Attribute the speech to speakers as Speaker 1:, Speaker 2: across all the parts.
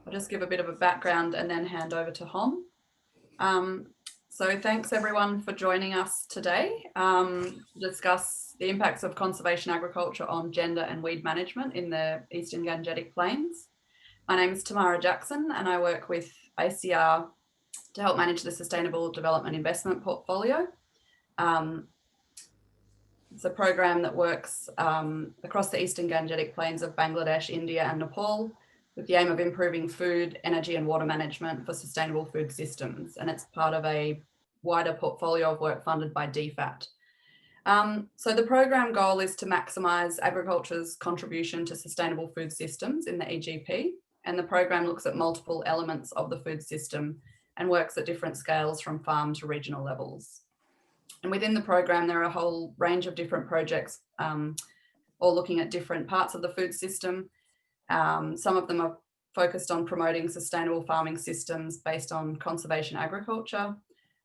Speaker 1: I'll just give a bit of a background and then hand over to Hom. So thanks everyone for joining us today to discuss the impacts of conservation agriculture on gender and weed management in the Eastern Gangetic Plains. My name is Tamara Jackson and I work with ACR to help manage the Sustainable Development Investment Portfolio. It's a program that works across the Eastern Gangetic Plains of Bangladesh, India and Nepal with the aim of improving food, energy and water management for sustainable food systems. And it's part of a wider portfolio of work funded by DFAT. So the program goal is to maximise agriculture's contribution to sustainable food systems in the EGP. And the program looks at multiple elements of the food system and works at different scales from farm to regional levels. And within the program, there are a whole range of different projects, all looking at different parts of the food system. Some of them are focused on promoting sustainable farming systems based on conservation agriculture,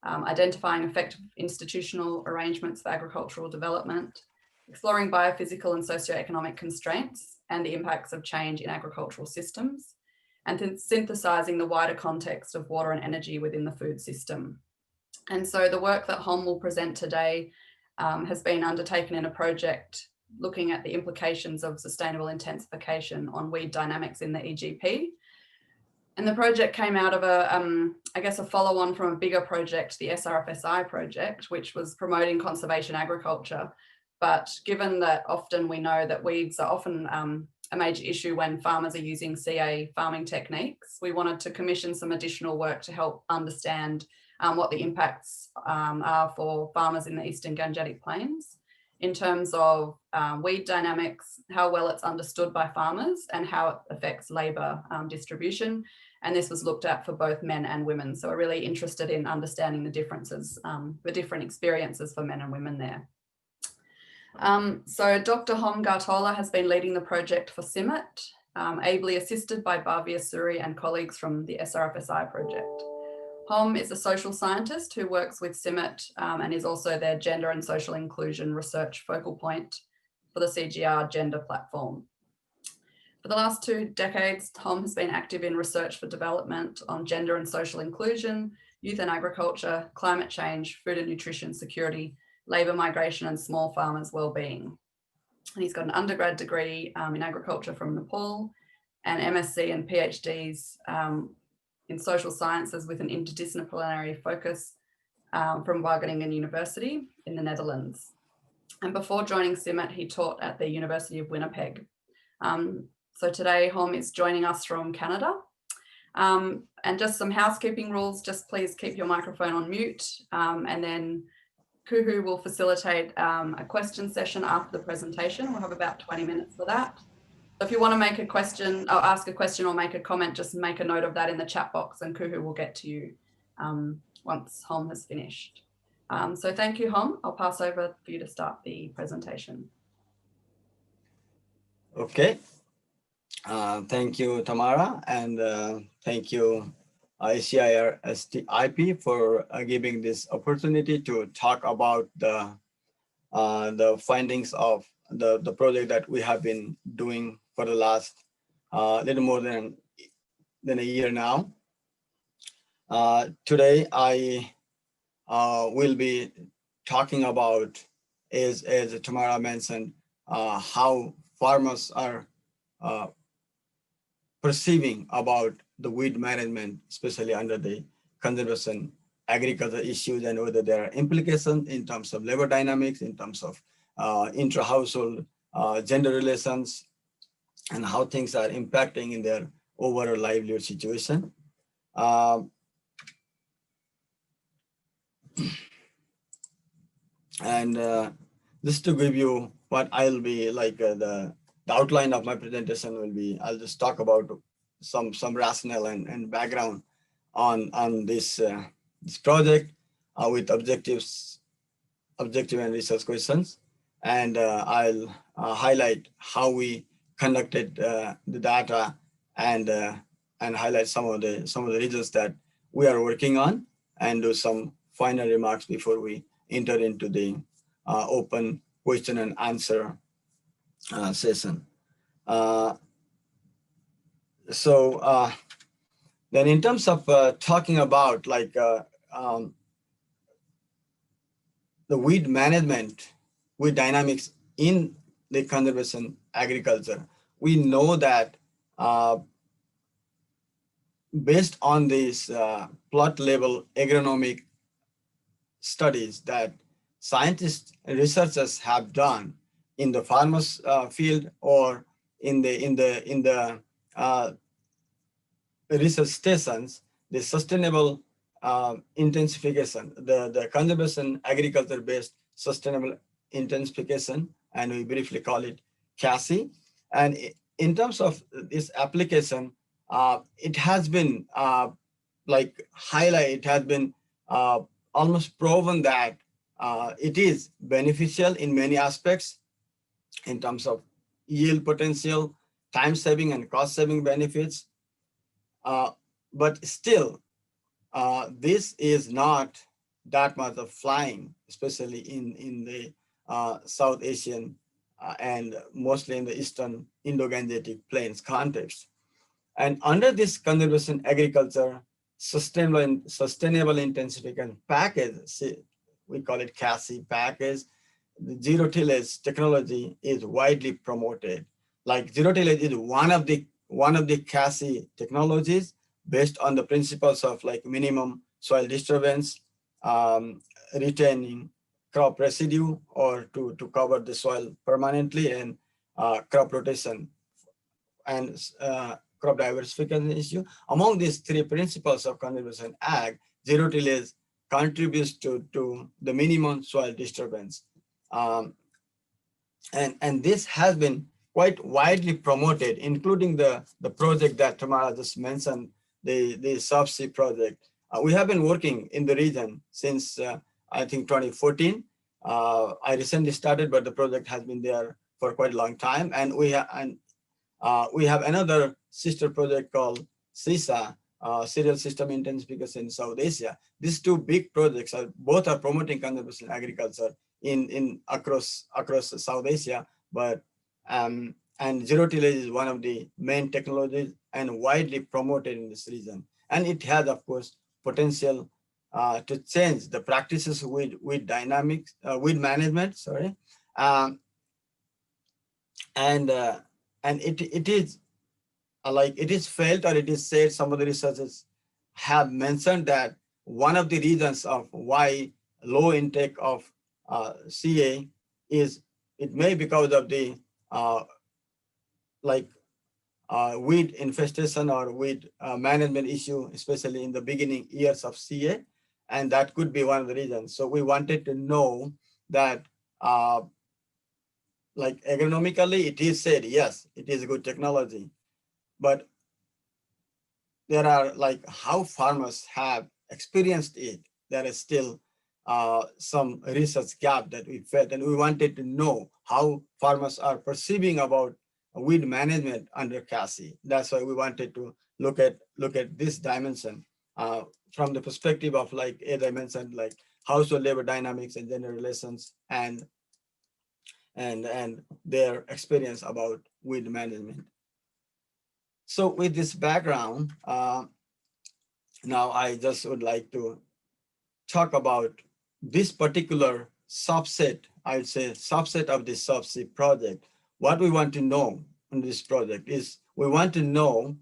Speaker 1: identifying effective institutional arrangements for agricultural development, exploring biophysical and socioeconomic constraints and the impacts of change in agricultural systems, and then synthesising the wider context of water and energy within the food system. And so the work that Hom will present today has been undertaken in a project looking at the implications of sustainable intensification on weed dynamics in the EGP. And the project came out of a follow-on from a bigger project, the SRFSI project, which was promoting conservation agriculture. But given that often we know that weeds are often a major issue when farmers are using CA farming techniques, we wanted to commission some additional work to help understand what the impacts are for farmers in the Eastern Gangetic Plains in terms of weed dynamics, how well it's understood by farmers and how it affects labour distribution. And this was looked at for both men and women. So we're really interested in understanding the differences, the different experiences for men and women there. So Dr. Hom Gartola has been leading the project for CIMMYT, ably assisted by Bhavya Suri and colleagues from the SRFSI project. Hom is a social scientist who works with CIMMYT and is also their gender and social inclusion research focal point for the CGR gender platform. For the last 2 decades, Hom has been active in research for development on gender and social inclusion, youth and agriculture, climate change, food and nutrition security, labour migration and small farmers' wellbeing. And he's got an undergrad degree in agriculture from Nepal and MSc and PhDs in social sciences with an interdisciplinary focus from Wageningen University in the Netherlands. And before joining CIMMYT, he taught at the University of Winnipeg. So today, Hom is joining us from Canada. And just some housekeeping rules, just please keep your microphone on mute. And then Kuhu will facilitate a question session after the presentation. We'll have about 20 minutes for that. So if you want to make a question or ask a question or make a comment, just make a note of that in the chat box and Kuhu will get to you once Hom has finished. So thank you, Hom. I'll pass over for you to start the presentation.
Speaker 2: Okay. Thank you, Tamara, and thank you, ACIR SDIP for giving this opportunity to talk about the findings of the project that we have been doing for the last little more than a year now. Today, I will be talking about, as Tamara mentioned, how farmers are perceiving about the weed management, especially under the conservation agriculture issues, and whether there are implications in terms of labor dynamics, in terms of intra-household gender relations, and how things are impacting in their overall livelihood situation. Just to give you what I'll be like, the outline of my presentation will be, I'll just talk about some rationale and background on this project with objective and research questions, and I'll highlight how we conducted the data and highlight some of the regions that we are working on, and do some final remarks before we enter into the open question and answer session. Then in terms of talking about like the weed management, weed dynamics in the conservation agriculture, we know that based on these plot level agronomic studies that scientists and researchers have done in the farmers field or in the research stations, the sustainable intensification, the conservation agriculture based sustainable intensification, and we briefly call it CASI. And in terms of this application, it has been like highlight, it has been almost proven that it is beneficial in many aspects in terms of yield potential, time saving and cost saving benefits. But still, this is not that much of flying, especially in the South Asian and mostly in the Eastern Indo-Gangetic Plains context. And under this conservation agriculture sustainable intensification package, we call it CASI package, the zero tillage technology is widely promoted. Like zero tillage is one of the CASI technologies based on the principles of like minimum soil disturbance, retaining crop residue or to cover the soil permanently, and crop rotation and crop diversification issue. Among these three principles of conservation ag, zero tillage contributes to the minimum soil disturbance. And this has been quite widely promoted, including the project that Tamara just mentioned, the subsea project. We have been working in the region since I think 2014. I recently started, but the project has been there for quite a long time. And we have another sister project called CISA, Cereal System Intensification in South Asia. These two big projects both are promoting conservation agriculture in across South Asia, but and zero tillage is one of the main technologies and widely promoted in this region. And it has, of course, potential to change the practices with dynamics, with management, sorry. And it is like it is felt, or it is said, some of the researchers have mentioned that one of the reasons of why low intake of CA is, it may because of the weed infestation or weed management issue, especially in the beginning years of CA, and that could be one of the reasons. So we wanted to know that like agronomically, it is said, yes, it is a good technology, but there are like how farmers have experienced it. There is still some research gap that we felt, and we wanted to know how farmers are perceiving about weed management under CASI. That's why we wanted to look at this dimension from the perspective of, like, as I mentioned, like household labor dynamics and gender relations and their experience about weed management. So with this background, now I just would like to talk about this particular subset, I'd say subset of the subsea project. What we want to know in this project is we want to know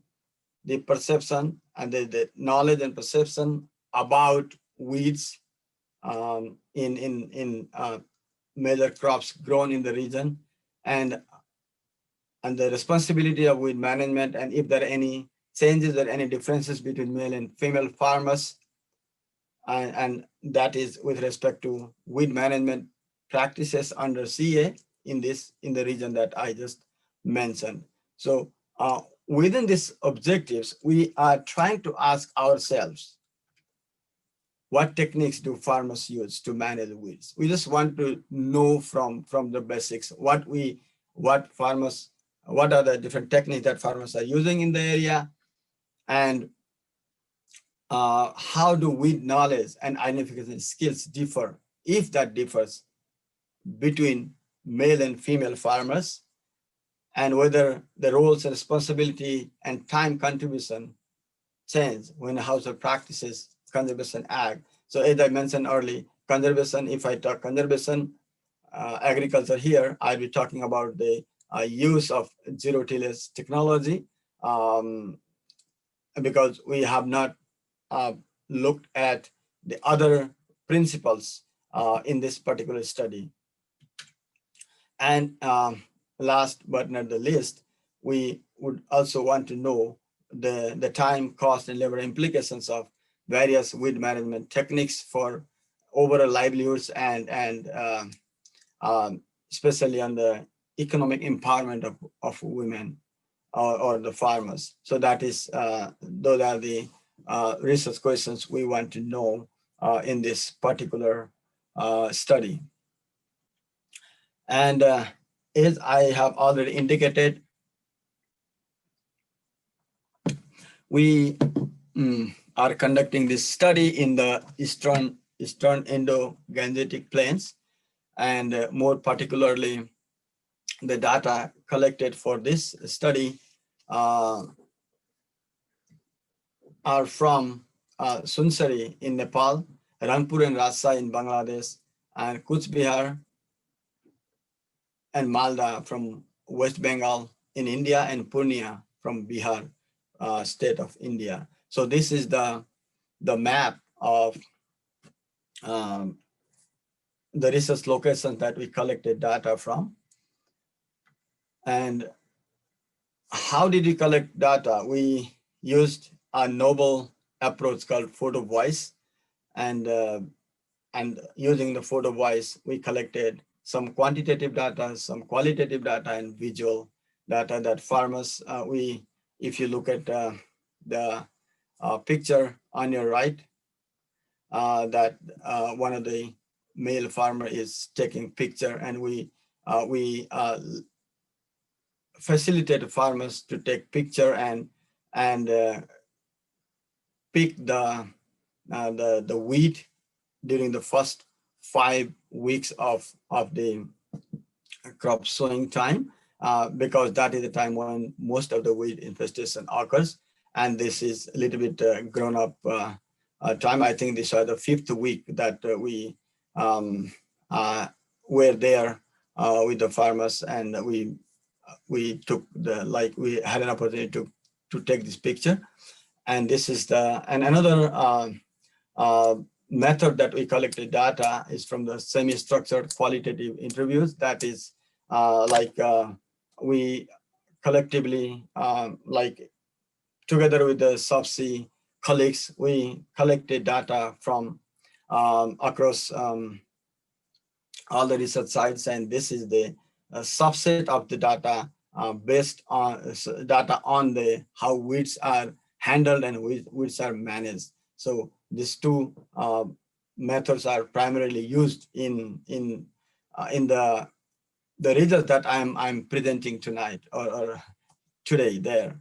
Speaker 2: the perception and the knowledge and perception about weeds in major crops grown in the region, and the responsibility of weed management, and if there are any changes or any differences between male and female farmers, and that is with respect to weed management practices under CA in the region that I just mentioned. So within these objectives, we are trying to ask ourselves, what techniques do farmers use to manage weeds? We just want to know from the basics what are the different techniques that farmers are using in the area, and how do weed knowledge and identification skills differ, if that differs, between male and female farmers, and whether the roles and responsibility and time contribution change when a household practices conservation ag. So as I mentioned earlier, conservation, if I talk conservation agriculture here, I'll be talking about the use of zero tillage technology, because we have not looked at the other principles in this particular study. And last but not the least, we would also want to know the time, cost, and labor implications of various weed management techniques for overall livelihoods and especially on the economic empowerment of women or the farmers. So that is, those are the research questions we want to know in this particular study. And as I have already indicated, we are conducting this study in the Eastern Indo-Gangetic Plains, and more particularly, the data collected for this study are from Sunsari in Nepal, Rangpur and Rajshahi in Bangladesh, and Kuch Bihar and Malda from West Bengal in India, and Purnia from Bihar state of India. So this is the map of the research locations that we collected data from. And how did we collect data? We used a novel approach called photo voice, and using the photo voice, we collected some quantitative data, some qualitative data, and visual data that farmers, if you look at the picture on your right, that one of the male farmer is taking picture, and we facilitate farmers to take picture and pick the wheat during the first 5 weeks of the crop sowing time, because that is the time when most of the weed infestation occurs. And this is a little bit grown up time. I think this was the 5th week that we were there with the farmers, and we took we had an opportunity to take this picture. And this is another method that we collected data is from the semi-structured qualitative interviews. That is we collectively, together with the subsea colleagues, we collected data from across all the research sites, and this is the subset of the data based on data on the how weeds are handled and weeds are managed. So these two methods are primarily used in the results that I'm presenting tonight or today there.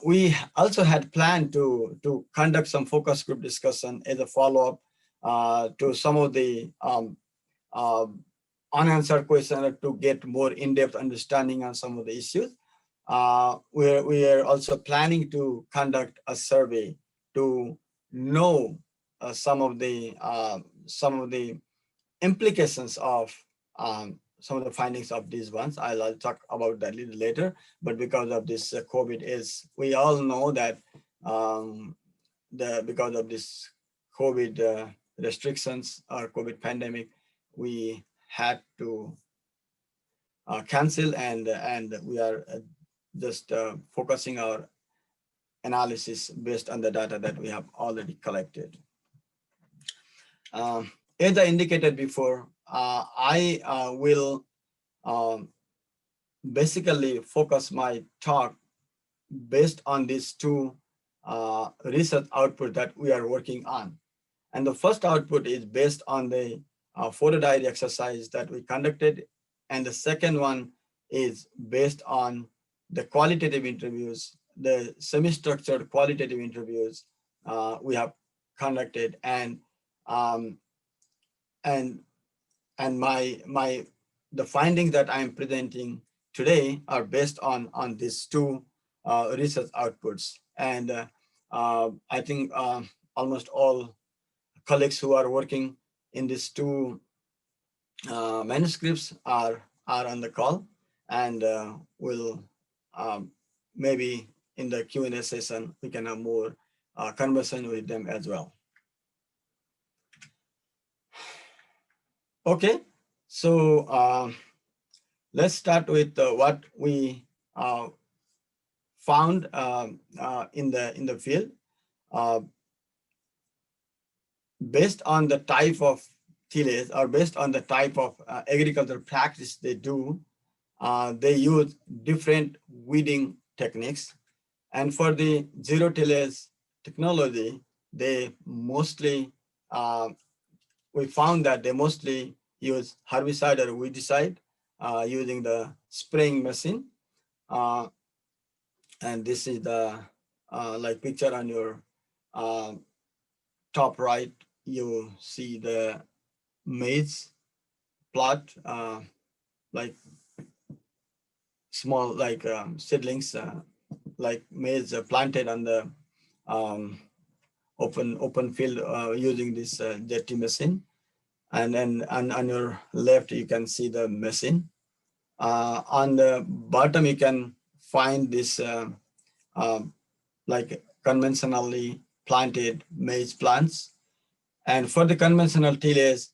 Speaker 2: We also had planned to conduct some focus group discussion as a follow-up to some of the unanswered questions to get more in-depth understanding on some of the issues. We are also planning to conduct a survey to know some of the implications of some of the findings of these ones. I'll talk about that a little later. But because of this COVID, we all know that because of this COVID restrictions or COVID pandemic, we had to cancel, and we are just focusing our analysis based on the data that we have already collected. As I indicated before, I will basically focus my talk based on these two research outputs that we are working on. And the first output is based on the photo diary exercise that we conducted. And the second one is based on the qualitative interviews, the semi-structured qualitative interviews we have conducted. And the findings that I'm presenting today are based on these two research outputs. And I think almost all colleagues who are working in these two manuscripts are on the call, and we'll maybe in the Q&A session we can have more conversation with them as well. Okay, so let's start with what we found in the field. Based on the type of tillage or based on the type of agricultural practice they do, they use different weeding techniques. And for the zero tillage technology, they mostly, we found that they mostly use herbicide or weedicide using the spraying machine. And this is the like picture on your top right. You see the maize plot, like small, like seedlings, like maize planted on the open field using this jetty machine. And then on your left, you can see the machine. On the bottom, you can find this like conventionally planted maize plants. And for the conventional tillage,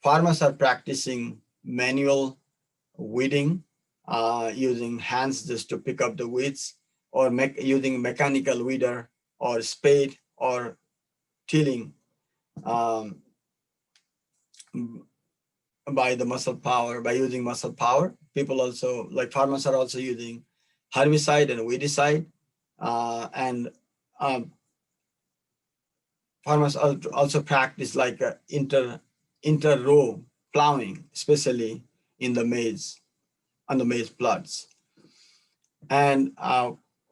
Speaker 2: farmers are practicing manual weeding using hands just to pick up the weeds, or using mechanical weeder or spade or tilling by the muscle power, by using muscle power. People also, like farmers are also using herbicide and weedicide. And farmers also practice like inter-row plowing, especially in the maize, on the maize plots. And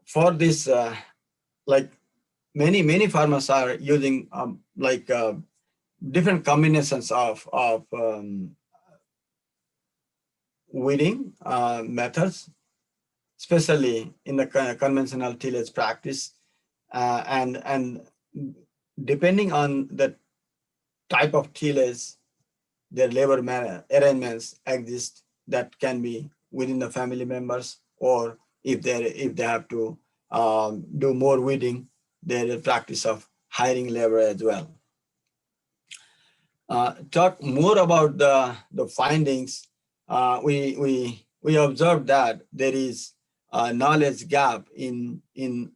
Speaker 2: for this, like many farmers are using like different combinations of weeding methods, especially in the conventional tillage practice, and depending on the type of tillage, their labor arrangements exist that can be within the family members, or if they have to do more weeding, there is a practice of hiring labor as well. Talk more about the findings. We observed that there is a knowledge gap in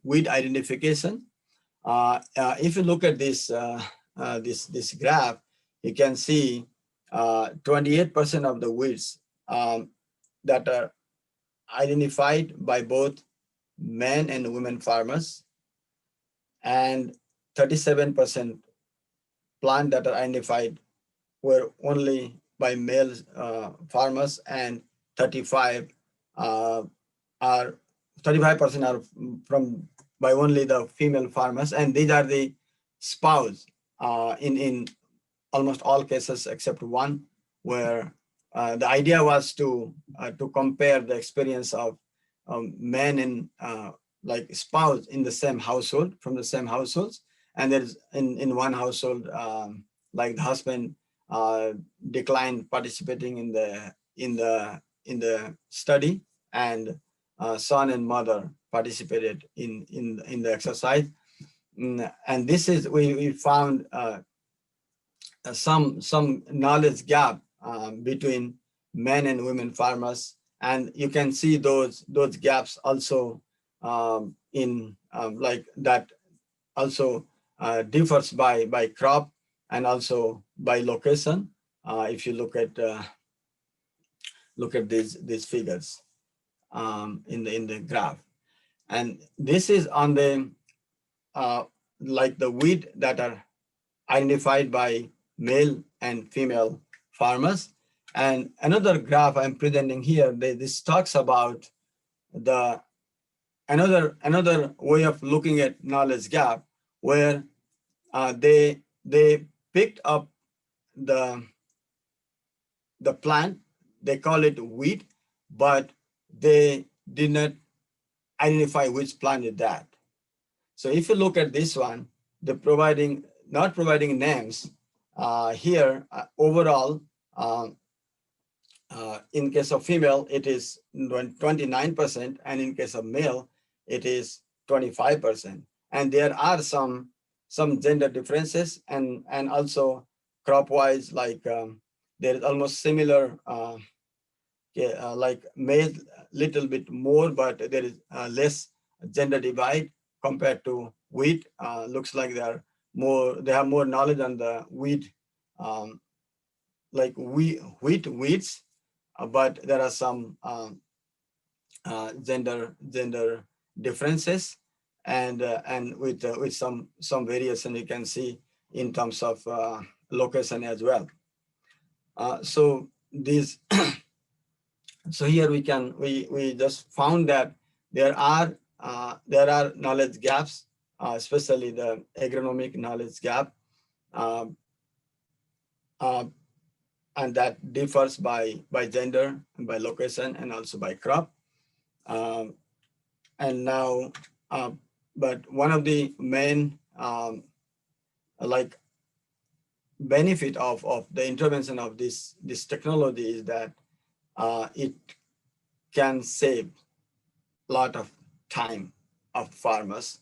Speaker 2: weed identification. If you look at this this graph, you can see 28% of the weeds that are identified by both men and women farmers, and 37% plant that are identified were only by male farmers, and 35% are from by only the female farmers, and these are the spouse in almost all cases except one, where the idea was to compare the experience of men and like spouse in the same household, from the same households. And there's in one household, like the husband declined participating in the study, and son and mother participated in the exercise. And this is, we found some knowledge gap between men and women farmers, and you can see those gaps also in like that also differs by crop and also by location. If you look at these figures in the graph, and this is on the like the weed that are identified by male and female farmers. And another graph I'm presenting here, this talks about the another way of looking at knowledge gap, where they picked up the plant, they call it weed, but they did not identify which plant is that. So if you look at this one, the not providing names here overall, in case of female, it is 29%, and in case of male, it is 25%. And there are some gender differences, and also crop wise, like there is almost similar, like male little bit more, but there is less gender divide compared to wheat. Looks like they have more knowledge on the wheat, like wheats, but there are some gender differences, and with some variation you can see in terms of location as well. So these so here we just found that there are knowledge gaps, especially the agronomic knowledge gap, and that differs by gender and by location and also by crop. And now, but one of the main like benefit of the intervention of this technology is that it can save a lot of time of farmers,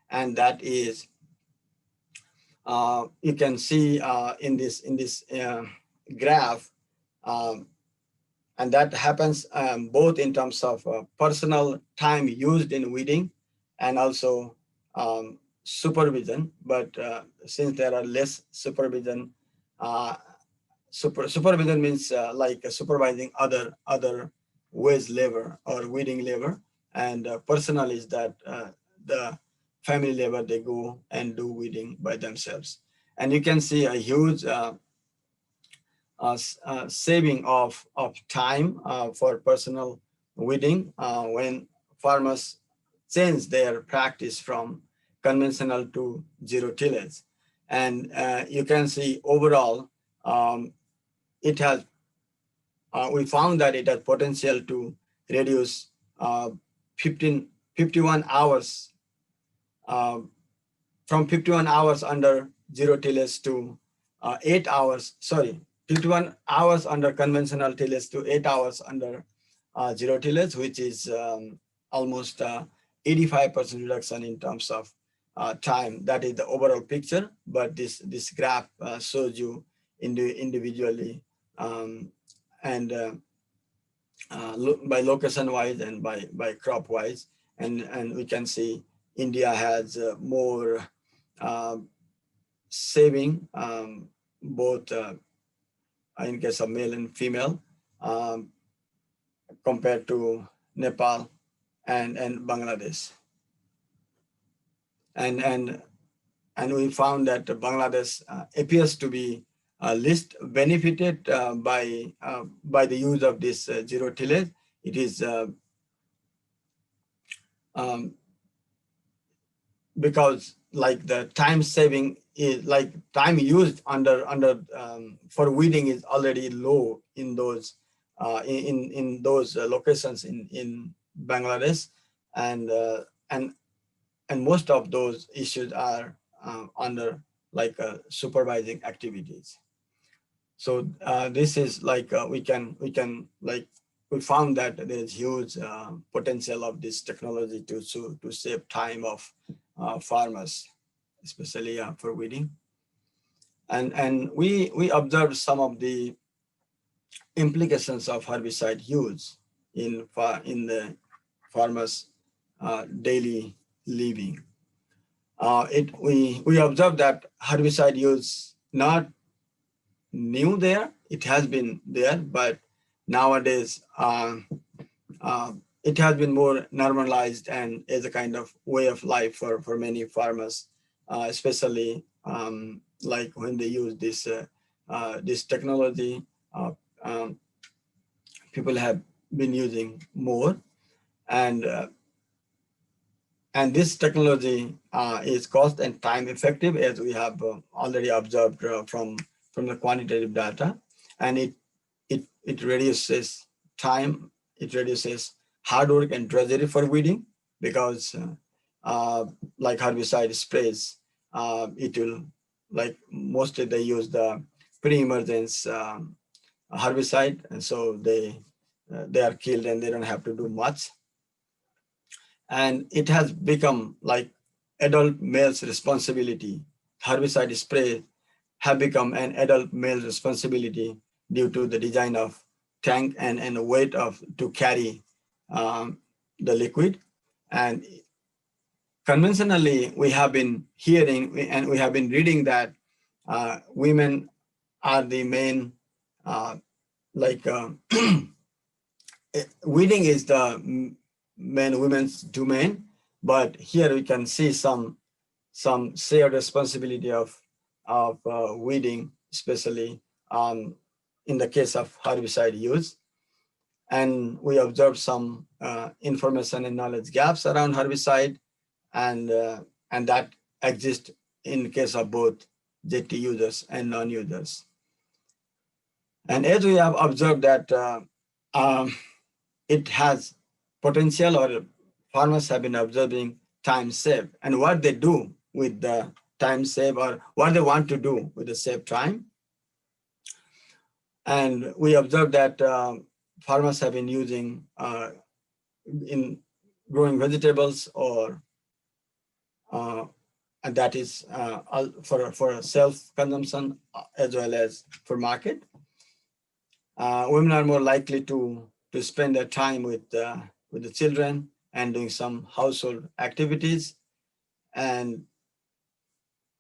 Speaker 2: and that is you can see in this graph, and that happens both in terms of personal time used in weeding and also supervision. But since there are less supervision, supervision means like supervising other wage labor or weeding labor, and personal is that the family labor, they go and do weeding by themselves. And you can see a huge saving of time for personal weeding when farmers change their practice from conventional to zero tillage. And you can see overall it has we found that it has potential to reduce 51 hours from 51 hours under zero tillage to 8 hours, 51 hours under conventional tillage to 8 hours under zero tillage, which is almost 85% reduction in terms of time. That is the overall picture, but this graph shows you individually and by location wise and by crop wise, and we can see India has more saving both in case of male and female compared to Nepal and Bangladesh. And we found that Bangladesh appears to be least benefited by the use of this zero tillage. It is because like the time saving is like time used under for weeding is already low in those in those locations in Bangladesh, and most of those issues are under like supervising activities. So this is like we found that there's huge potential of this technology to save time of farmers, especially for weeding. And we observed some of the implications of herbicide use in the farmers' daily living. We observed that herbicide use not new there, it has been there, but nowadays it has been more normalized and is a kind of way of life for many farmers, especially like when they use this this technology. People have been using more, and this technology is cost and time effective, as we have already observed from the quantitative data, and it reduces time, it reduces hard work and drudgery for weeding, because like herbicide sprays. It will, like mostly they use the pre-emergence herbicide, and so they are killed and they don't have to do much. And it has become like adult male's responsibility. Herbicide spray have become an adult male responsibility due to the design of tank and the weight of to carry the liquid. And conventionally, we have been hearing and we have been reading that women are the main, weeding is the main women's domain, but here we can see some shared responsibility of weeding, especially in the case of herbicide use. And we observed some information and knowledge gaps around herbicide, and that exists in case of both JT users and non-users. And as we have observed that it has potential, or farmers have been observing time saved and what they do with the time saved, or what they want to do with the saved time. And we observed that farmers have been using in growing vegetables, or and that is for self-consumption as well as for market. Women are more likely to spend their time with the children and doing some household activities. And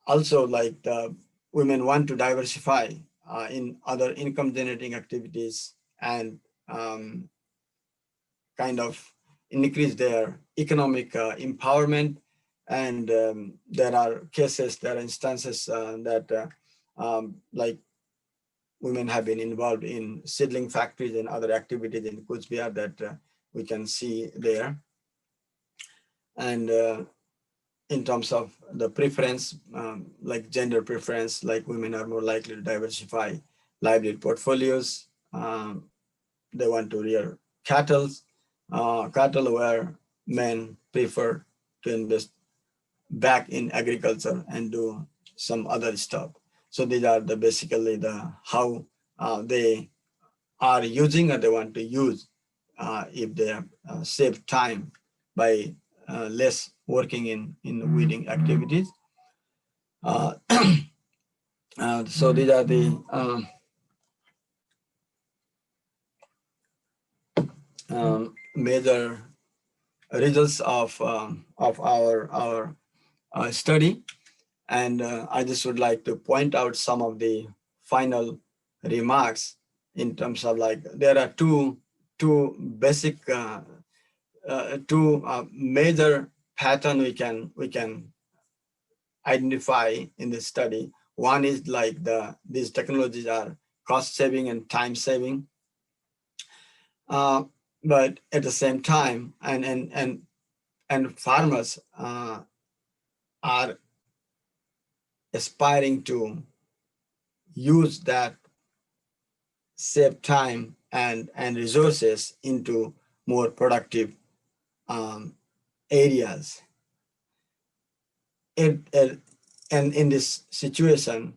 Speaker 2: also, like, the women want to diversify in other income generating activities, and kind of increase their economic empowerment. And there are cases, there are instances that like women have been involved in seedling factories and other activities in Coach Behar that we can see there. And in terms of the preference, like gender preference, like women are more likely to diversify livelihood portfolios. They want to rear cattle, where men prefer to invest back in agriculture and do some other stuff. So these are the basically the how they are using, or they want to use if they save time by less working in weeding activities. So these are the major results of our study. And I just would like to point out some of the final remarks in terms of, like, there are two basic major pattern we can identify in this study. One is like these technologies are cost saving and time saving, but at the same time, and farmers are aspiring to use that save time and resources into more productive areas. And in this situation,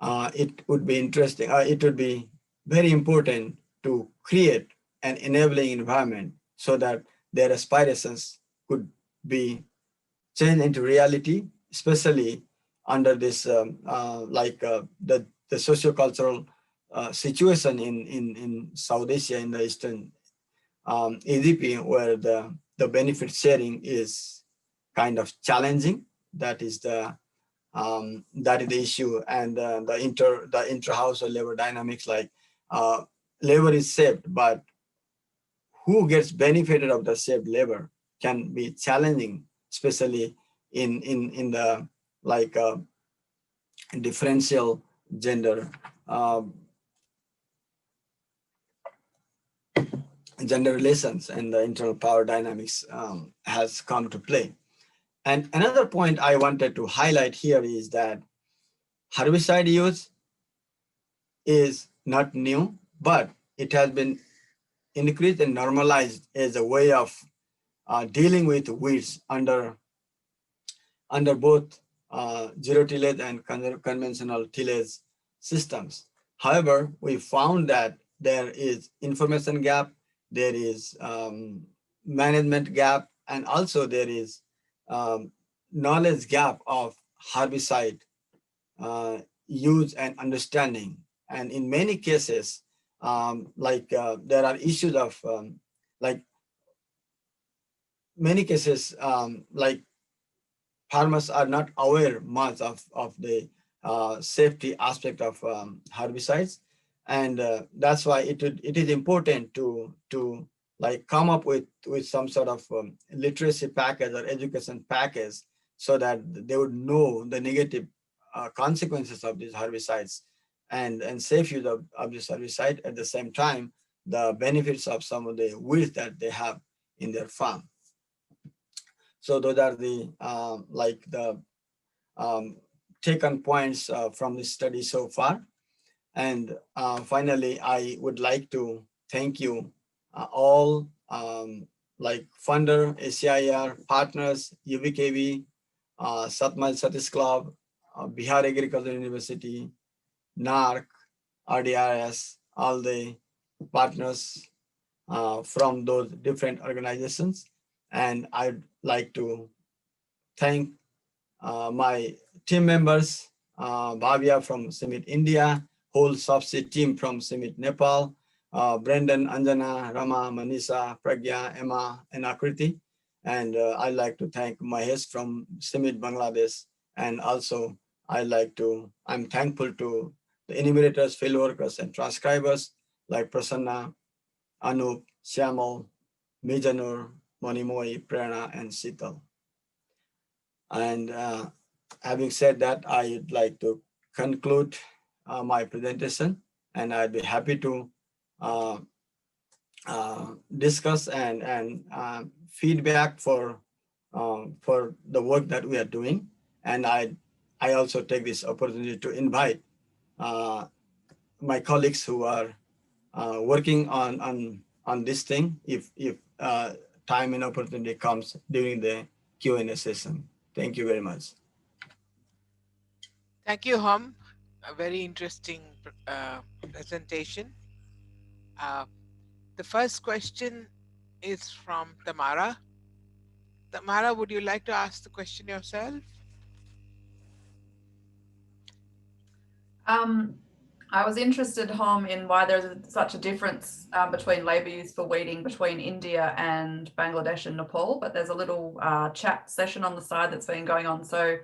Speaker 2: it would be interesting, it would be very important to create an enabling environment so that their aspirations could be changed into reality, especially under this the sociocultural situation in South Asia, in the Eastern EGP, where the benefit sharing is kind of challenging. That is the issue. And the intra-household labor dynamics, like labor is saved, but who gets benefited of the saved labor can be challenging, especially in the differential gender relations, and the internal power dynamics has come to play. And another point I wanted to highlight here is that herbicide use is not new, but it has been increased and normalized as a way of dealing with weeds under under both zero tillage and conventional tillage systems. However, we found that there is information gap, there is management gap, and also there is knowledge gap of herbicide use and understanding. And in many cases, there are issues of like many cases, like farmers are not aware much of the safety aspect of herbicides, and that's why it is important to like come up with some sort of literacy package or education package, so that they would know the negative consequences of these herbicides and safe use of this herbicide, at the same time the benefits of some of the weeds that they have in their farm. So those are the taken points from this study so far. And finally, I would like to thank you all, funder, ACIR, partners, UBKV, Satmaj Satish Club, Bihar Agricultural University, NARC, RDRS, all the partners from those different organizations. And I'd like to thank my team members, Bhavya from CIMMYT India, whole subset team from CIMMYT Nepal, Brendan, Anjana, Rama, Manisha, Pragya, Emma, and Akriti. And I'd like to thank Mahesh from CIMMYT Bangladesh. And also I'm thankful to the enumerators, field workers, and transcribers like Prasanna, Anup, Syamal, Mijanur, Monimoy, Prerna, and Sital. And having said that, I'd like to conclude my presentation, and I'd be happy to discuss and feedback for the work that we are doing. And I also take this opportunity to invite my colleagues who are working on this thing, if time and opportunity comes during the Q&A session. Thank you very much.
Speaker 3: Thank you, Hum. A very interesting presentation. The first question is from Tamara. Tamara, would you like to ask the question yourself?
Speaker 1: I was interested, Hom, in why there's such a difference between labour use for weeding between India and Bangladesh and Nepal, but there's a little chat session on the side that's been going on. So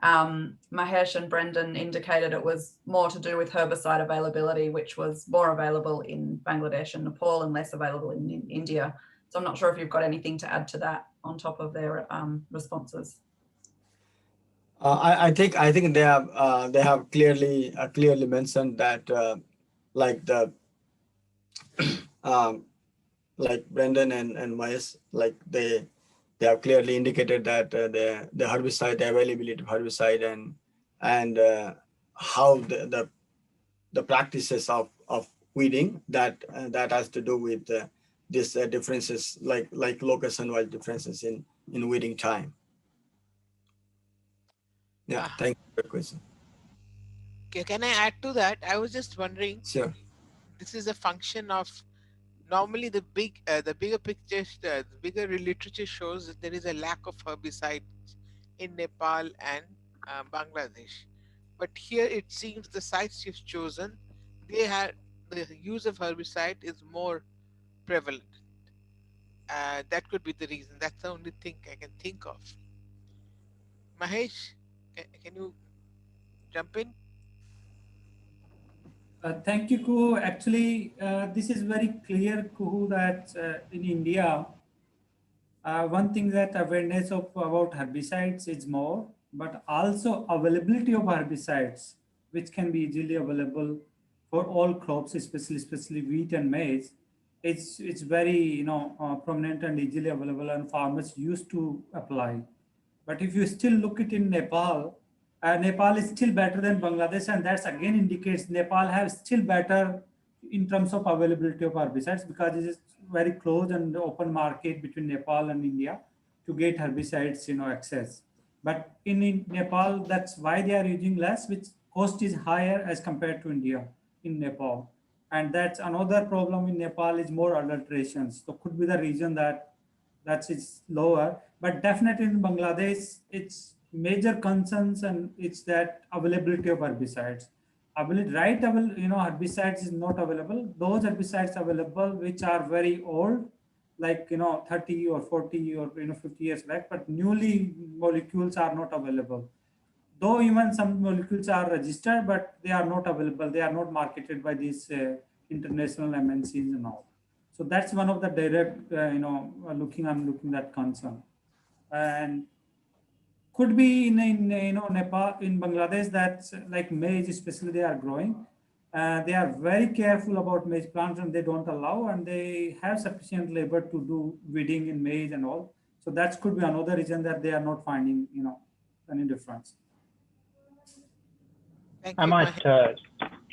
Speaker 1: Mahesh and Brendan indicated it was more to do with herbicide availability, which was more available in Bangladesh and Nepal and less available in India. So I'm not sure if you've got anything to add to that on top of their responses.
Speaker 2: I think they have clearly mentioned that like the like Brendan and Mahesh, like they have clearly indicated that the herbicide, the availability of herbicide, and how the practices of weeding that has to do with these differences, like location-wise differences in weeding time. Yeah, thank you for the question.
Speaker 3: Okay, can I add to that? I was just wondering.
Speaker 2: Sure.
Speaker 3: This is a function of normally the bigger picture, the bigger literature shows that there is a lack of herbicides in Nepal and Bangladesh. But here it seems the sites you've chosen, they had the use of herbicide is more prevalent. That could be the reason. That's the only thing I can think of. Mahesh, can you jump in?
Speaker 4: Thank you, Kuhu. Actually, this is very clear, Kuhu, that in India, one thing that awareness of about herbicides is more, but also availability of herbicides, which can be easily available for all crops, especially wheat and maize. It's very prominent and easily available, and farmers used to apply. But if you still look it in Nepal, Nepal is still better than Bangladesh, and that's again indicates Nepal has still better in terms of availability of herbicides, because it is very close and open market between Nepal and India to get herbicides access. But in Nepal, that's why they are using less, which cost is higher as compared to India in Nepal. And that's another problem in Nepal is more adulterations. So could be the reason that it's lower. But definitely in Bangladesh, it's major concerns and it's that availability of herbicides. Herbicides is not available. Those herbicides available which are very old, like 30 or 40 or 50 years back, but newly molecules are not available, though even some molecules are registered, but they are not available, they are not marketed by these international MNCs and all. So that's one of the direct I'm looking at concern. And could be in Nepal, in Bangladesh, that's like maize especially they are growing. They are very careful about maize plants and they don't allow, and they have sufficient labor to do weeding in maize and all. So that could be another reason that they are not finding any difference.
Speaker 3: Thank
Speaker 5: I
Speaker 3: you,
Speaker 5: might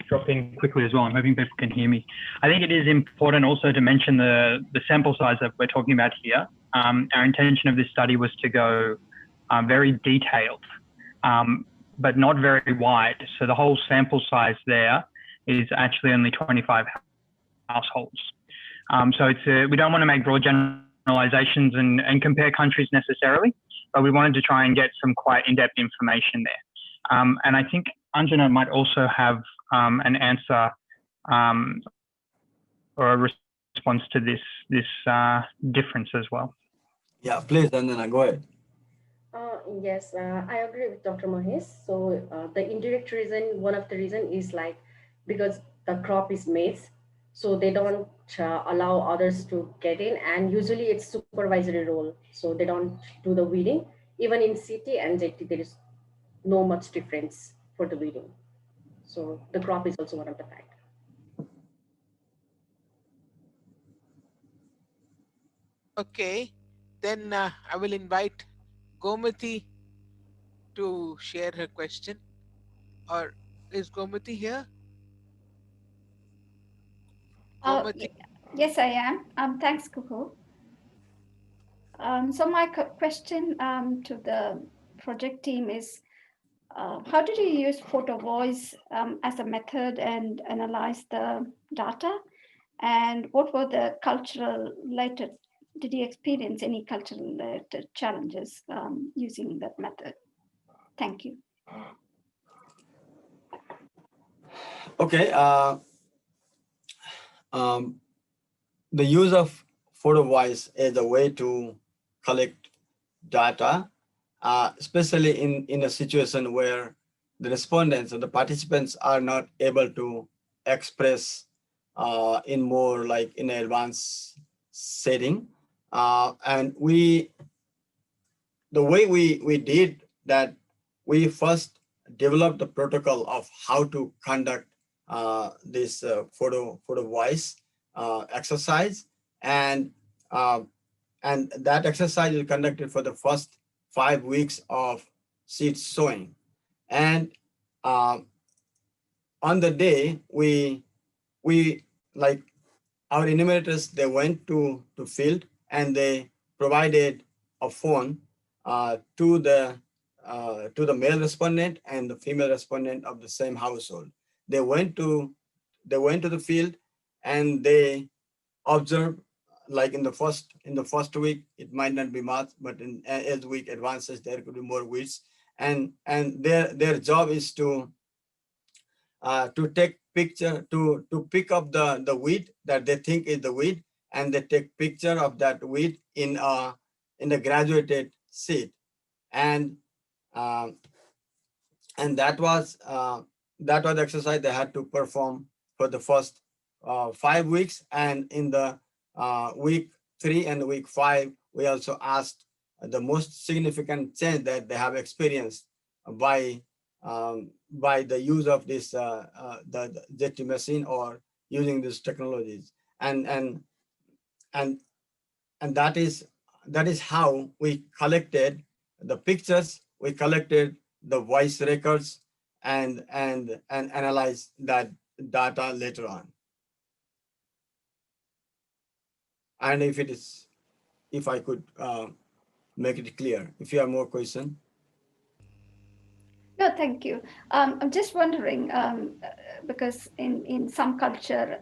Speaker 5: drop in quickly as well. I'm hoping people can hear me. I think it is important also to mention the sample size that we're talking about here. Our intention of this study was to go very detailed, but not very wide. So the whole sample size there is actually only 25 households. So we don't want to make broad generalizations and compare countries necessarily, but we wanted to try and get some quite in-depth information there. And I think Anjana might also have an answer or a response to this difference as well.
Speaker 2: Yeah, please, Anjana, go ahead.
Speaker 6: Yes, I agree with Dr. Mahesh. So the indirect reason, one of the reason is like because the crop is maize, so they don't allow others to get in, and usually it's supervisory role, so they don't do the weeding. Even in city and JT, there is no much difference for the weeding. So the crop is also one of the factors.
Speaker 3: Okay, then I will invite Gomati to share her question. Or is Gomati here? Gomati?
Speaker 7: Yes, I am. Thanks, Kuku. So my question to the project team is, how did you use photo voice as a method and analyze the data? And what were the cultural related, did you experience any cultural related challenges using that method? Thank you.
Speaker 2: Okay. The use of photo voice is a way to collect data, especially in a situation where the respondents or the participants are not able to express in more like in an advanced setting. And the way we did that, we first developed the protocol of how to conduct this photo voice exercise, and that exercise is conducted for the first 5 weeks of seed sowing. And on the day we like our enumerators, they went to field and they provided a phone to the male respondent and the female respondent of the same household. They went to the field and they observed, like in the first week it might not be much, but as the week advances there could be more weeds, and their job is to take picture, to pick up the weed that they think is the weed, and they take picture of that weed in the graduated seed, and that was the exercise they had to perform for the first 5 weeks. And in the week 3 and week 5, we also asked the most significant change that they have experienced by the use of this the JT machine or using these technologies, and that is how we collected the pictures, we collected the voice records, and analyzed that data later on. And if I could make it clear, if you have more questions.
Speaker 7: No, thank you. I'm just wondering, because in some culture,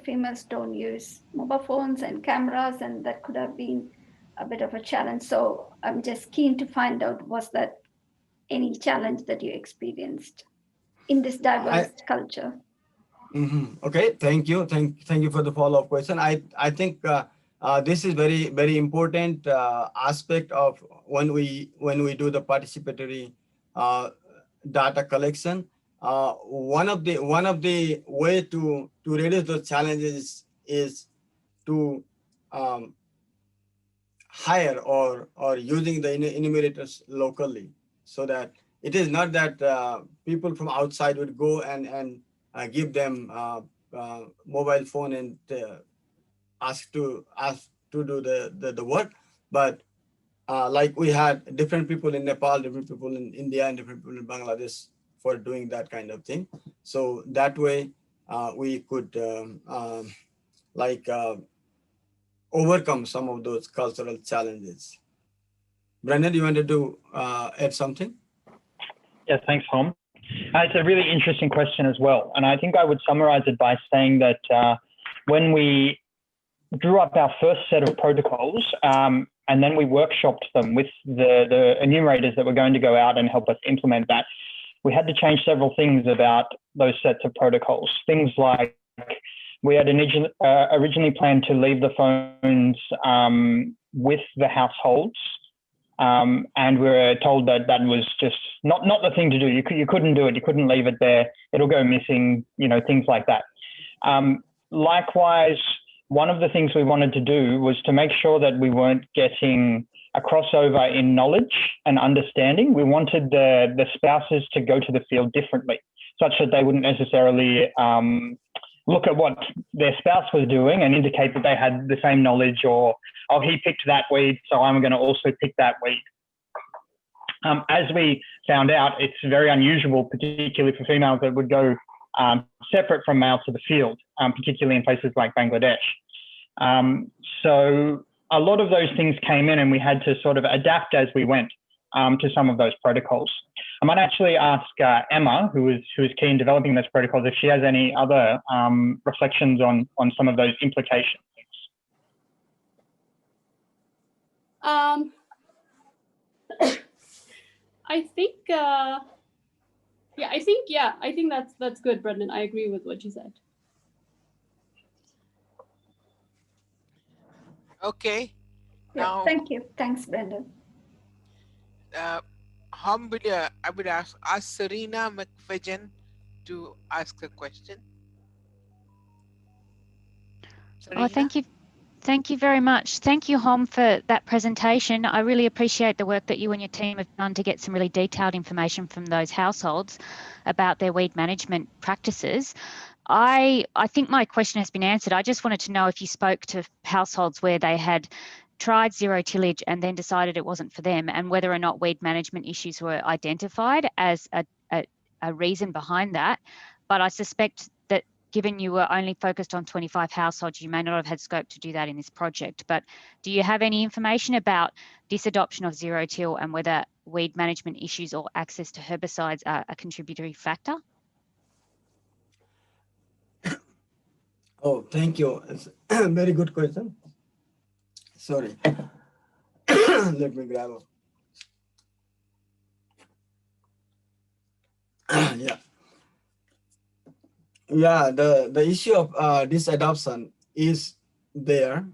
Speaker 7: females don't use mobile phones and cameras, and that could have been a bit of a challenge. So I'm just keen to find out, was that any challenge that you experienced in this diverse culture?
Speaker 2: Okay, thank you. Thank you for the follow-up question. I think this is very important aspect of when we do the participatory data collection. One of the way to reduce those challenges is to hire or using the enumerators locally, so that it is not that people from outside would go and give them mobile phone and ask to do the work, but like we had different people in Nepal, different people in India, and different people in Bangladesh for doing that kind of thing. So that way we could overcome some of those cultural challenges. Brandon, you wanted to add something?
Speaker 5: Yeah, thanks, Hom. It's a really interesting question as well. And I think I would summarize it by saying that when we drew up our first set of protocols, and then we workshopped them with the enumerators that were going to go out and help us implement that, we had to change several things about those sets of protocols. Things like we had originally planned to leave the phones with the households, and we were told that that was just not the thing to do. You couldn't do it. You couldn't leave it there. It'll go missing, things like that. Likewise, one of the things we wanted to do was to make sure that we weren't getting a crossover in knowledge and understanding. We wanted the spouses to go to the field differently, such that they wouldn't necessarily look at what their spouse was doing and indicate that they had the same knowledge, or, oh, he picked that weed, so I'm going to also pick that weed. As we found out, it's very unusual, particularly for females that would go separate from males to the field, particularly in places like Bangladesh. So a lot of those things came in, and we had to sort of adapt as we went to some of those protocols. I might actually ask Emma, who is key in developing those protocols, if she has any other reflections on some of those implications.
Speaker 8: I think that's good, Brendan. I agree with what you said.
Speaker 3: Okay.
Speaker 7: Yeah,
Speaker 3: Now,
Speaker 7: thank you. Thanks, Brendan.
Speaker 3: I would ask Serena McFadden to ask a question. Serena?
Speaker 9: Oh, thank you. Thank you very much. Thank you, Hom, for that presentation. I really appreciate the work that you and your team have done to get some really detailed information from those households about their weed management practices. I think my question has been answered. I just wanted to know if you spoke to households where they had tried zero tillage and then decided it wasn't for them, and whether or not weed management issues were identified as a reason behind that. But I suspect that given you were only focused on 25 households, you may not have had scope to do that in this project. But do you have any information about this adoption of zero till and whether weed management issues or access to herbicides are a contributory factor?
Speaker 2: Oh, thank you. It's a very good question. Sorry. Let me grab a. Yeah, the issue of disadoption is there,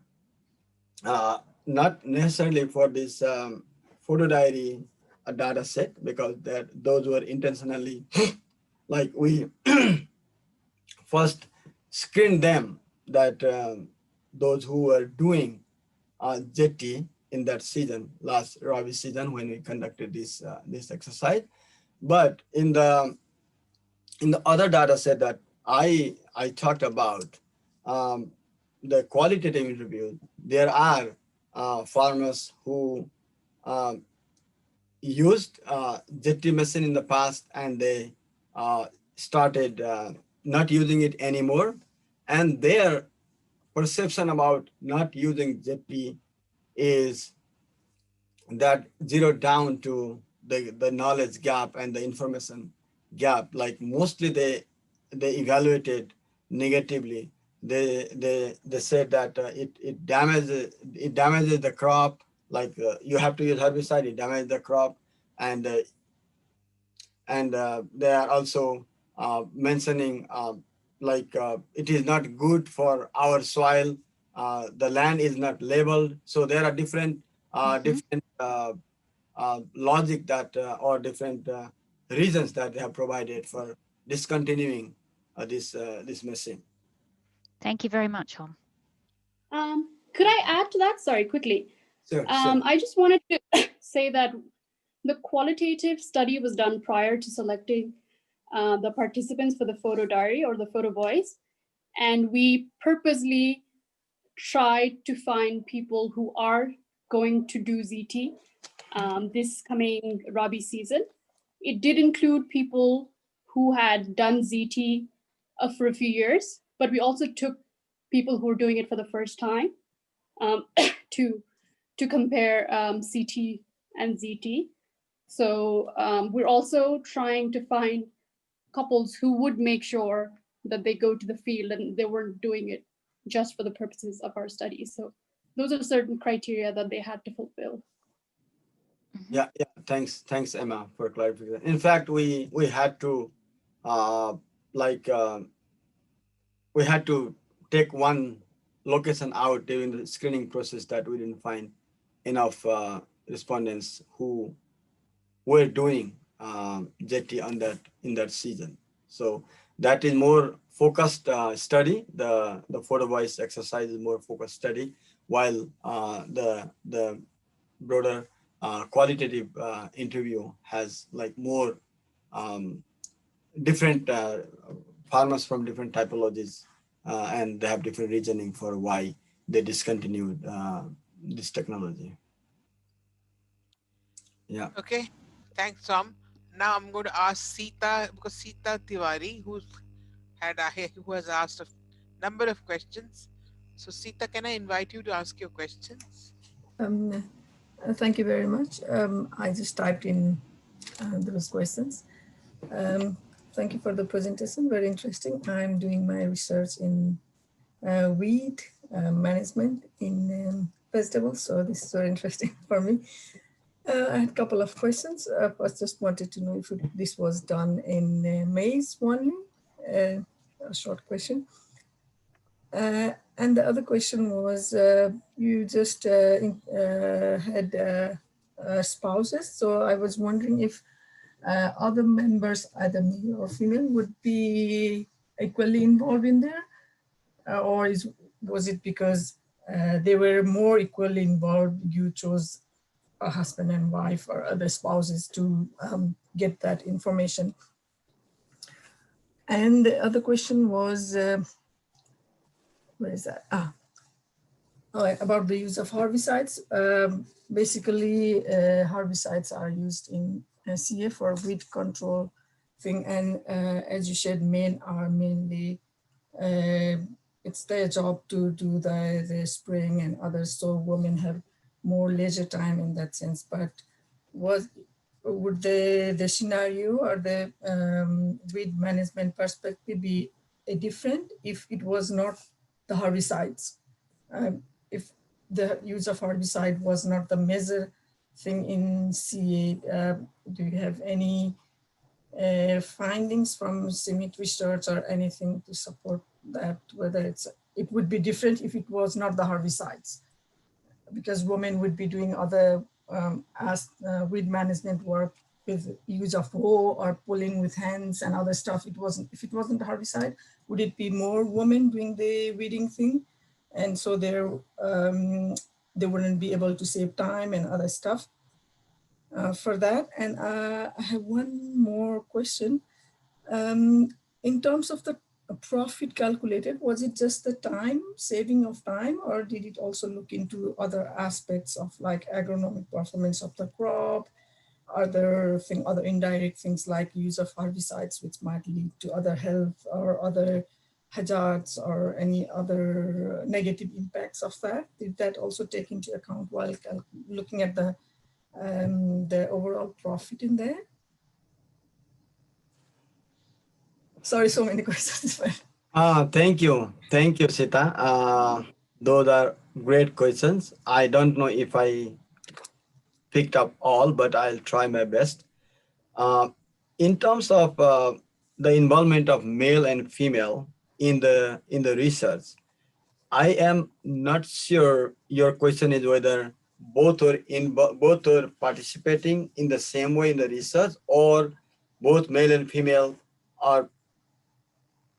Speaker 2: not necessarily for this photo diary data set, because those were intentionally like we first screened them, that those who were doing jetty in that season, last Rabi season, when we conducted this exercise. But in the other data set that I talked about, the qualitative interview, there are farmers who used jetty machine in the past, and they started not using it anymore, and their perception about not using jetty is that zeroed down to the knowledge gap and the information gap. Like mostly they evaluated negatively. They said that it damages the crop. Like you have to use herbicide, it damages the crop, and they are also mentioning it is not good for our soil. The land is not labeled, so there are different different logic that or different reasons that they have provided for discontinuing this machine.
Speaker 9: Thank you very much, Hom.
Speaker 8: Could I add to that? Sorry, quickly.
Speaker 2: Sure.
Speaker 8: I just wanted to say that the qualitative study was done prior to selecting the participants for the photo diary or the photo voice. And we purposely tried to find people who are going to do ZT this coming Rabi season. It did include people who had done ZT for a few years, but we also took people who were doing it for the first time to compare CT and ZT. So we're also trying to find couples who would make sure that they go to the field and they weren't doing it just for the purposes of our studies. So those are certain criteria that they had to fulfill.
Speaker 2: Yeah. Thanks, Emma, for clarification. In fact, we had to we had to take one location out during the screening process that we didn't find enough respondents who were doing JT in that season. So that is more focused study. The photo voice exercise is more focused study, while the broader qualitative interview has like more different farmers from different typologies, and they have different reasoning for why they discontinued this technology. Yeah.
Speaker 3: Okay, thanks, Tom. Now I'm going to ask Sita, because Sita Tiwari, who has asked a number of questions. So Sita, can I invite you to ask your questions?
Speaker 10: Thank you very much. I just typed in those questions. Thank you for the presentation, very interesting. I'm doing my research in weed management in vegetables, so this is very interesting for me. I had a couple of questions. I just wanted to know if this was done in maize only, a short question. And the other question was, you just had spouses, so I was wondering if other members, either male or female, would be equally involved in there, or was it because they were more equally involved, you chose a husband and wife or other spouses to get that information? And the other question was, where is that? About the use of herbicides. Basically, herbicides are used in CA for weed control thing, and as you said, men are mainly, it's their job to do the spraying and others, so women have more leisure time in that sense. But would the scenario or the weed management perspective be different if it was not the herbicides? If the use of herbicide was not the major thing in CA, do you have any findings from CIMMYT research or anything to support that, whether it would be different if it was not the herbicides? Because women would be doing other weed management work with use of hoe or pulling with hands and other stuff. If it wasn't the herbicide, would it be more women doing the weeding thing? And so they wouldn't be able to save time and other stuff for that. And I have one more question. In terms of the profit calculated, was it just the time, saving of time, or did it also look into other aspects of like agronomic performance of the crop, other indirect things like use of herbicides, which might lead to other health or other hazards or any other negative impacts of that? Did that also take into account while looking at the the overall profit in there? Sorry, so many questions.
Speaker 2: Thank you, Sita. Those are great questions. I don't know if I picked up all, but I'll try my best. In terms of the involvement of male and female in the research, I am not sure your question is whether both are participating in the same way in the research, or both male and female are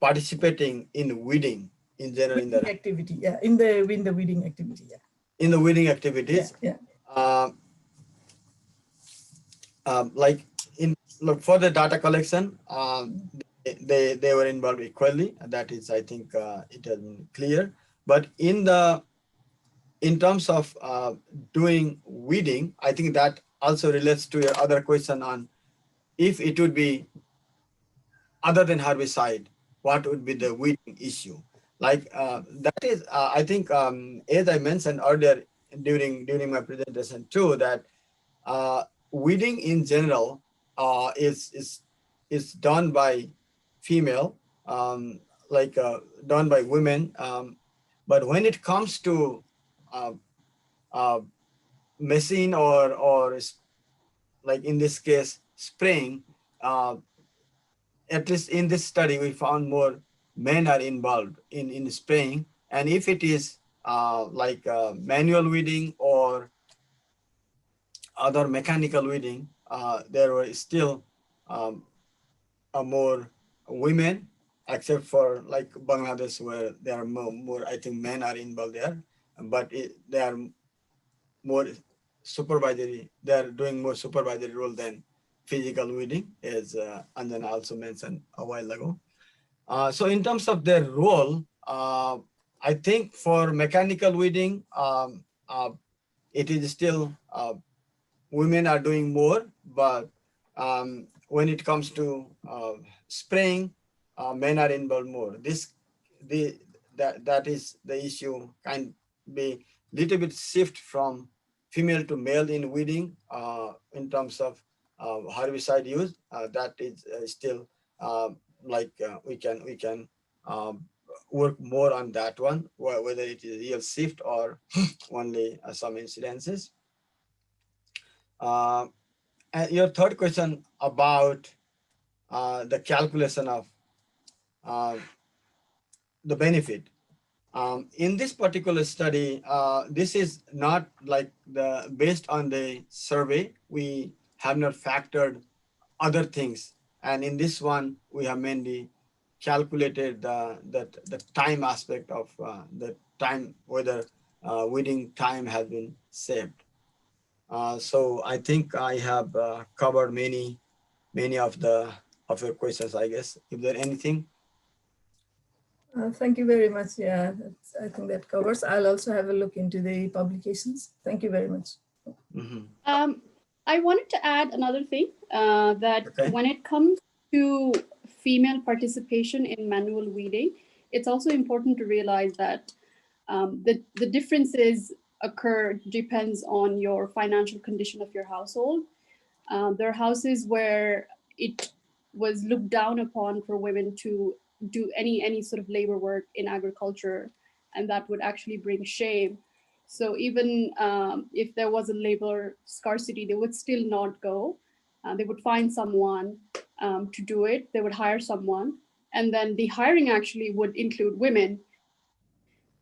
Speaker 2: participating in weeding in general in the
Speaker 10: activity, yeah, in the weeding activity, yeah.
Speaker 2: In the weeding activities,
Speaker 10: yeah.
Speaker 2: Like for the data collection, they were involved equally. That is, I think, it has been clear. But in terms of doing weeding, I think that also relates to your other question on if it would be other than herbicide, what would be the weeding issue? Like that is, I think, as I mentioned earlier during my presentation too, that weeding in general is done by female, done by women. But when it comes to machine or like in this case spraying, at least in this study we found more men are involved in spraying. And if it is manual weeding or other mechanical weeding, there were still more women, except for like Bangladesh, where there are more I think men are involved there, but they are more supervisory. They are doing more supervisory role than physical weeding, as Anjana also mentioned a while ago. So in terms of their role, I think for mechanical weeding, it is still women are doing more, but when it comes to spraying, men are involved more. That is the issue. Can be little bit shift from female to male in weeding in terms of herbicide use. That is still we can work more on that one, whether it is a real shift or only some incidences. And your third question about the calculation of the benefit. In this particular study, this is not like based on the survey. We have not factored other things. And in this one, we have mainly calculated the time aspect of the time, whether weeding time has been saved. So I think I have covered many of your questions, I guess. If there anything.
Speaker 10: Thank you very much. Yeah, I think that covers. I'll also have a look into the publications. Thank you very much.
Speaker 8: Mm-hmm. I wanted to add another thing that when it comes to female participation in manual weeding, it's also important to realize that the differences occur depends on your financial condition of your household. There are houses where it was looked down upon for women to do any sort of labor work in agriculture, and that would actually bring shame. So even if there was a labor scarcity, they would still not go. They would find someone to do it. They would hire someone, and then the hiring actually would include women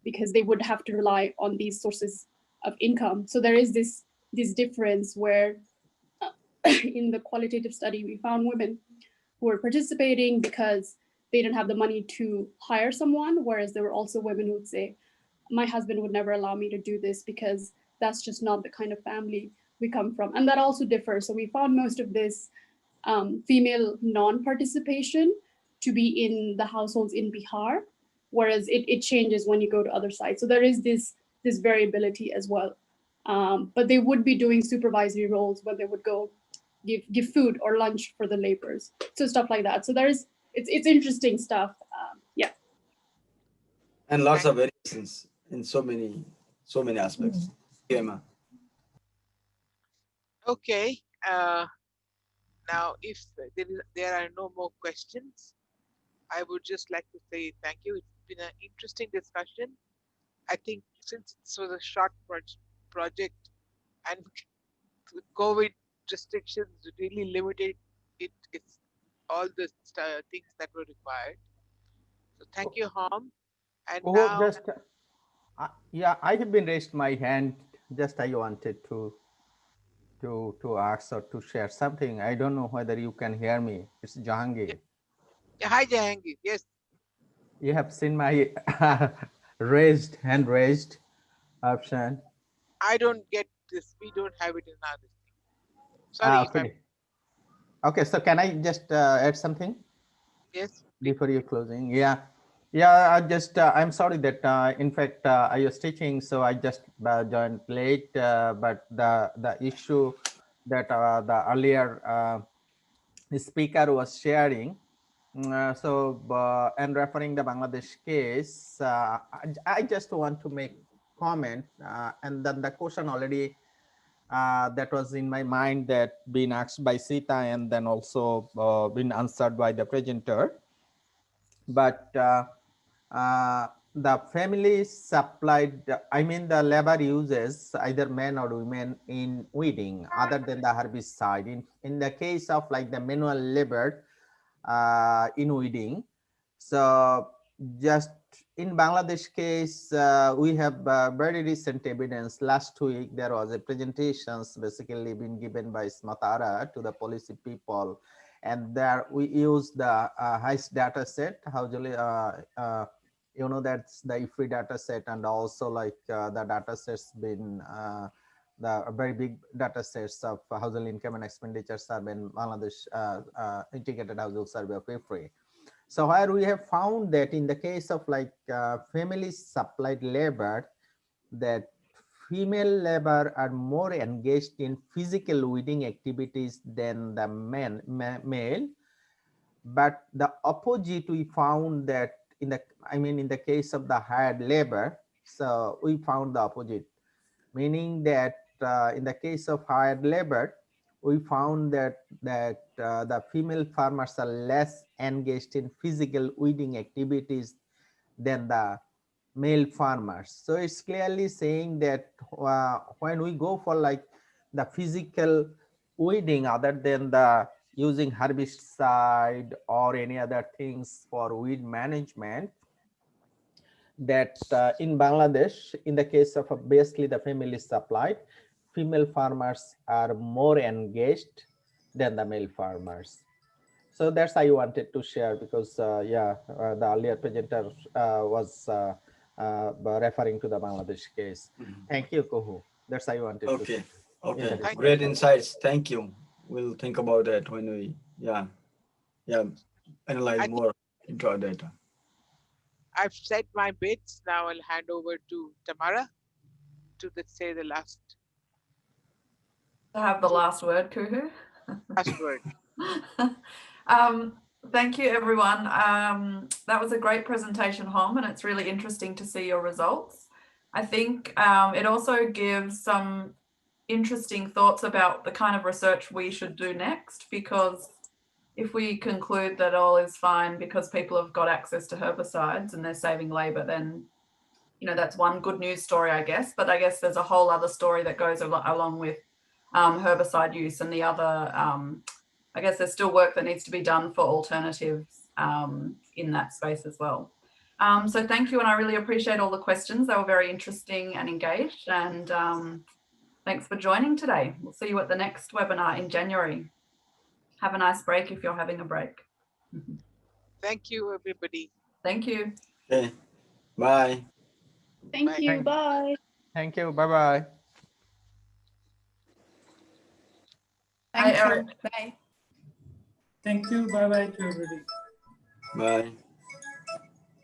Speaker 8: because they would have to rely on these sources of income. So there is this difference where in the qualitative study, we found women who were participating because they didn't have the money to hire someone, whereas there were also women who would say, my husband would never allow me to do this because that's just not the kind of family we come from. And that also differs. So we found most of this female non-participation to be in the households in Bihar, whereas it changes when you go to other sites. So there is this variability as well. But they would be doing supervisory roles when they would go give food or lunch for the laborers. So stuff like that. So it's interesting stuff. Yeah.
Speaker 2: And lots of variations in so many aspects. Emma.
Speaker 3: Okay. Now, if there are no more questions, I would just like to say thank you. It's been an interesting discussion. I think since it was a short project and the COVID restrictions really limited it's all the things that were required. So thank you, Harm. And now,
Speaker 11: just yeah, I have been raised my hand. Just I wanted to ask or to share something. I don't know whether you can hear me. It's Jahangir.
Speaker 3: yeah, hi Jahangir. Yes.
Speaker 11: You have seen my hand raised option.
Speaker 3: I don't get this. We don't have it in our listing. Sorry if
Speaker 11: Okay. Okay, so can I just add something?
Speaker 3: Yes.
Speaker 11: Before you closing? Yeah. I just I'm sorry that in fact I was teaching, so I just joined late. But the issue that the earlier speaker was sharing, and referring the Bangladesh case, I just want to make comment, and then the question already that was in my mind that been asked by Sita and then also been answered by the presenter. But the family supplied, I mean the labor uses either men or women in weeding other than the herbicide. In the case of like the manual labor in weeding, so just in Bangladesh case, we have very recent evidence. Last week there was a presentations basically been given by Smatara to the policy people, and there we use the highest data set. You know, that's the IFRI data set, and also like the data sets been the very big data sets of household income and expenditure survey in Bangladesh integrated household survey of IFRI. So where we have found that in the case of like family supplied labor, that female labor are more engaged in physical weeding activities than the male. But the opposite, we found that in the case of the hired labor, so we found the opposite, meaning that in the case of hired labor, we found that the female farmers are less engaged in physical weeding activities than the male farmers. So it's clearly saying that when we go for like the physical weeding other than the using herbicide or any other things for weed management, that in Bangladesh, in the case of basically the family supplied, female farmers are more engaged than the male farmers. So that's I wanted to share because the earlier presenter was referring to the Bangladesh case. Thank you, Kohu. That's I wanted to share.
Speaker 2: Okay, great insights. Thank you. We'll think about that when we analyze more into our data.
Speaker 3: I've said my bits. Now I'll hand over to Tamara to say the last.
Speaker 1: To have the last word, Kuhu.
Speaker 3: Last word.
Speaker 1: Thank you, everyone. That was a great presentation, Hom, and it's really interesting to see your results. I think it also gives some interesting thoughts about the kind of research we should do next, because if we conclude that all is fine because people have got access to herbicides and they're saving labor, then, you know, that's one good news story, I guess. But I guess there's a whole other story that goes along with herbicide use, and the other, I guess there's still work that needs to be done for alternatives in that space as well. So thank you, and I really appreciate all the questions. They were very interesting and engaged, and thanks for joining today. We'll see you at the next webinar in January. Have a nice break if you're having a break.
Speaker 3: Thank you, everybody.
Speaker 1: Thank you.
Speaker 2: Okay, bye.
Speaker 8: Thank you. Bye.
Speaker 11: Thank you. Bye-bye.
Speaker 1: Hi, Eric. Bye.
Speaker 4: Thank you. Bye-bye to everybody.
Speaker 2: Bye.